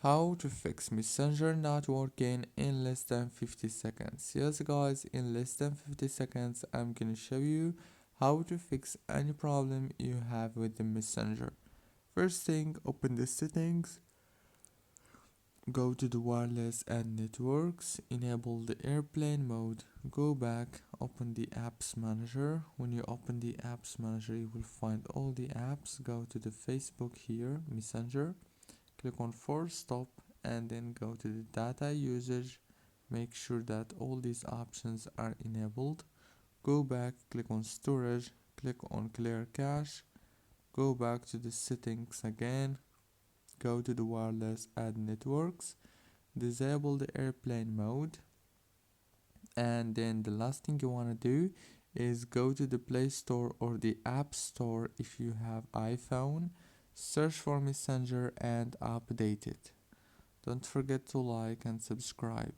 How to fix Messenger not working in less than 50 seconds. Yes guys, in less than 50 seconds I'm gonna show you how to fix any problem you have with the Messenger. First thing, open the settings, go to the wireless and networks, enable the airplane mode, go back, open the apps manager. When you open the apps manager you will find all the apps. Go to the Facebook here, Messenger, click on force stop and then go to the data usage. Make sure that all these options are enabled. Go back, click on storage, click on clear cache, go back to the settings again, go to the wireless and networks, disable the airplane mode, and then the last thing you want to do is go to the Play Store or the App Store if you have iPhone, search for Messenger and update it. Don't forget to like and subscribe.